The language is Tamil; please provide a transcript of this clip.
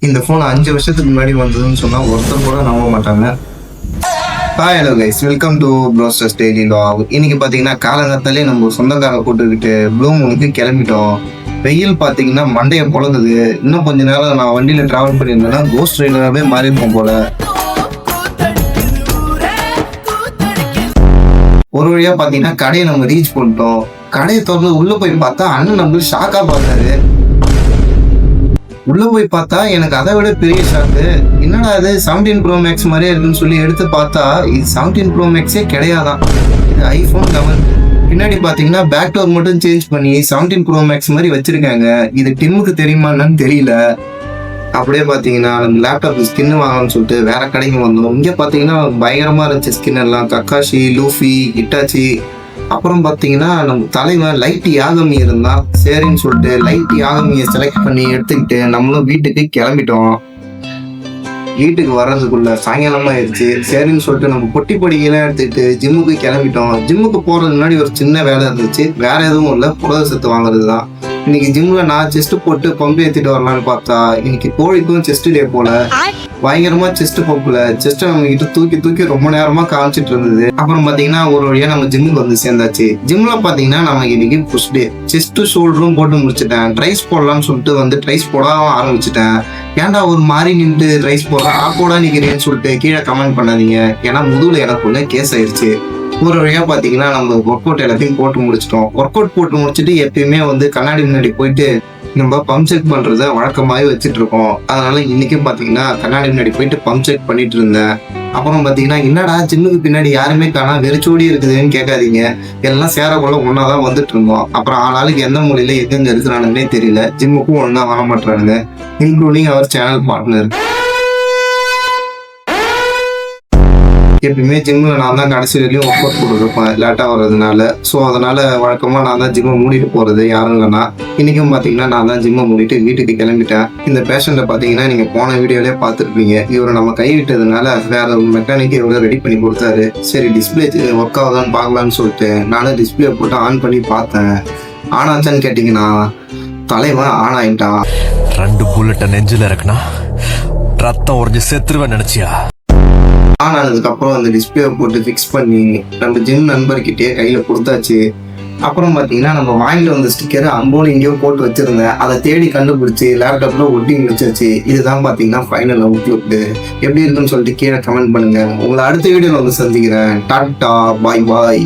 இந்த ஃபோன் 5 வருஷத்துக்கு முன்னாடி வந்ததுன்னு சொன்னால் ஒருத்தர் கூட நம்ப மாட்டாங்க. Hi hello guys, welcome to Prosters daily log. இன்னைக்கு பார்த்தீங்கன்னா காலங்காத்தாலே நம்ம சொந்தக்கார கூட்டுக்கிட்டு ப்ளூ மூனுக்கு கிளம்பிட்டோம். வெயில் பார்த்தீங்கன்னா மண்டையை பொழங்குது. இன்னும் கொஞ்ச நேரம் நான் வண்டியில் ட்ராவல் பண்ணியிருந்தேன்னா கோஸ்ட் ரைடராகவே மாறியிருப்போம் போல. ஒரு வழியாக பார்த்தீங்கன்னா கடையை நம்ம ரீச் பண்ணிட்டோம். கடையை திறந்து உள்ளே போய் பார்த்தா அண்ணன் நம்மளுக்கு ஷாக்காக பார்த்தாரு. உள்ள போய் பார்த்தா எனக்கு அதை விட பெரிய ஷாக்கு. என்னடா அது 17 Pro Max மாதிரியே இருக்குன்னு சொல்லி எடுத்து பார்த்தா இது 17 Pro Maxே கிடையாதான், இது iPhone 11. பின்னாடி பார்த்தீங்கன்னா பேக் டோர் மட்டும் சேஞ்ச் பண்ணி 17 Pro Max மாதிரி வச்சிருக்காங்க. இது டிம்முக்கு தெரியுமான்னு தெரியல. அப்படியே பார்த்தீங்கன்னா நம்ம லேப்டாப் ஸ்கின் வாங்கலாம்னு சொல்லிட்டு வேற கடைக்கு வந்தோம். இங்கே பார்த்தீங்கன்னா பயங்கரமாக இருந்துச்சு ஸ்கின் எல்லாம். Kakashi, Luffy, Itachi. அப்புறம் பார்த்தீங்கன்னா நம்ம தலைவன் லைட் யாகமி இருந்தான். சரின்னு சொல்லிட்டு லைட் யாகமியை செலக்ட் பண்ணி எடுத்துக்கிட்டு நம்மளும் வீட்டுக்கு கிளம்பிட்டோம். வீட்டுக்கு வர்றதுக்குள்ள சாயங்காலமா ஆயிடுச்சு. சரின்னு சொல்லிட்டு நம்ம பொட்டி பொடியெல்லாம் எடுத்துக்கிட்டு ஜிம்முக்கு கிளம்பிட்டோம். ஜிம்முக்கு போறதுக்கு முன்னாடி ஒரு சின்ன வேலை இருந்துச்சு. வேற எதுவும் இல்லை, புரத சத்து வாங்குறது தான். இன்னைக்கு ஜிம்ல நான் செஸ்ட் போட்டு பம்பு ஏற்றிட்டு வரலான்னு பார்த்தா இன்னைக்கு கோழிக்கும் செஸ்ட் டே போல. பயங்கரமா செஸ்ட் பம்புல செஸ்ட் நம்ம கிட்ட தூக்கி தூக்கி ரொம்ப நேரமா காமிச்சிட்டு இருந்தது. அப்புறம் பாத்தீங்கன்னா ஒரு வழியா நம்ம ஜிம்முக்கு வந்து சேர்ந்தாச்சு. ஜிம்ல பாத்தீங்கன்னா நமக்கு இன்னைக்கு ஃபர்ஸ்ட் டே. செஸ்ட் ஷோல்டரும் போட்டு முடிச்சுட்டேன். ட்ரைஸ் போடலாம்னு சொல்லிட்டு வந்து ட்ரைஸ் போட ஆரம்பிச்சுட்டேன். ஏன்டா ஒரு மாதிரி நின்று ட்ரைஸ் போடுறேன் ஆப்போடா நிக்கிறேன்னு சொல்லிட்டு கீழே கமெண்ட் பண்ணாதீங்க. ஏன்னா முதுகுல எனக்குள்ள கேஸ் ஆயிடுச்சு. ஒரு வழியாக பார்த்தீங்கன்னா நம்ம ஒர்க் அவுட் எல்லாத்தையும் போட்டு முடிச்சிட்டோம். ஒர்க் அவுட் போட்டு முடிச்சுட்டு எப்பயுமே வந்து கண்ணாடி முன்னாடி போயிட்டு நம்ம பம்ப் செக் பண்ணுறத வழக்கமாகவே வச்சுட்டு இருக்கோம். அதனால இன்னைக்கும் பார்த்தீங்கன்னா கண்ணாடி முன்னாடி போயிட்டு பம்ப் செக் பண்ணிட்டு இருந்தேன். அப்புறம் பார்த்தீங்கன்னா என்னடா ஜிம்முக்கு பின்னாடி யாருமே காணா வெறிச்சோடி இருக்குதுன்னு கேட்காதீங்க. எல்லாம் சேரக்குள்ள ஒன்றா தான் வந்துட்டு இருந்தோம். அப்புறம் ஆளாளுக்கு எந்த மூலையில எங்கெங்க இருக்கிறானுன்னே தெரியல. ஜிம்முக்கும் ஒன்றா வர மாட்டானுங்க, இன்க்ளூடிங் அவர் சேனல் பார்ட்னர். எப்பயுமே ஜிம்மில் நான் தான் கடைசி வரையும் ஒர்க் அவுட் போட்டுருப்பேன் லேட்டாக வர்றதுனால. ஸோ அதனால் வழக்கமாக நான் தான் ஜிம்மை மூடிட்டு போகிறது, யாரும் இல்லைனா. இன்றைக்கும் பார்த்தீங்கன்னா நான் தான் ஜிம்மை மூடிட்டு வீட்டுக்கு கிளம்பிட்டேன். இந்த பேஷண்ட்டை பார்த்தீங்கன்னா நீங்கள் போன வீடியோலேயே பார்த்துருப்பீங்க. இவரை நம்ம கைவிட்டதுனால வேற ஒரு மெக்கானிக் இவரை ரெடி பண்ணி கொடுத்தாரு. சரி டிஸ்பிளே ஒர்க் ஆகுதான்னு பார்க்கலான்னு சொல்லிட்டு நானும் டிஸ்பிளே போட்டு ஆன் பண்ணி பார்த்தேன். ஆன் ஆச்சான்னு கேட்டிங்கன்னா தலைவன் ஆன் ஆகிட்டான். 2 புல்லட்டை நெஞ்சில் இருக்குன்னா ரத்தம் உறைஞ்சு செத்துருவேன் நினைச்சியா? ஆன் ஆனதுக்கப்புறம் அந்த டிஸ்பிளே போட்டு ஃபிக்ஸ் பண்ணி நம்ம ஜிம் நண்பர்கிட்டயே கையில் கொடுத்தாச்சு. அப்புறம் பார்த்தீங்கன்னா நம்ம வாங்கிட்டு வந்த ஸ்டிக்கரை அம்போன்னு எங்கேயோ போட்டு வச்சுருந்தேன். அதை தேடி கண்டுபிடிச்சி லேப்டாப்பில் ஒட்டி வச்சாச்சு. இதுதான் பார்த்தீங்கன்னா ஃபைனல் அவுட்லுக். எப்படி இருக்குன்னு சொல்லிட்டு கீழே கமெண்ட் பண்ணுங்கள். உங்களை அடுத்த வீடியோவில் வந்து சந்திக்கிறேன். டாட்டா, பாய் பாய்.